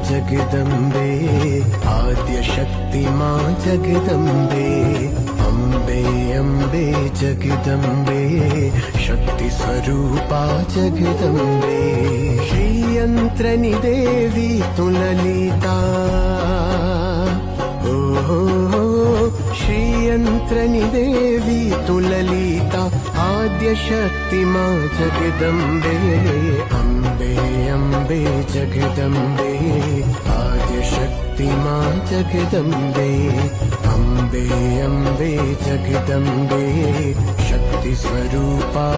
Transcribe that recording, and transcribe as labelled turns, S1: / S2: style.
S1: जगदम्बे आद्यशक्ति मां जगदम्बे अम्बे अम्बे जगदम्बे शक्ति स्वरूपा जगदम्बे श्रीयंत्रनि देवी तुललिता श्रीयंत्रनि देवी तुललिता आद्यशक्ति मां जगदम्बे अम्बे अम्बे जगदम्बे आद्यशक्ति मां जगदम्बे अम्बे अम्बे जगदम्बे शक्ति स्वरूपा।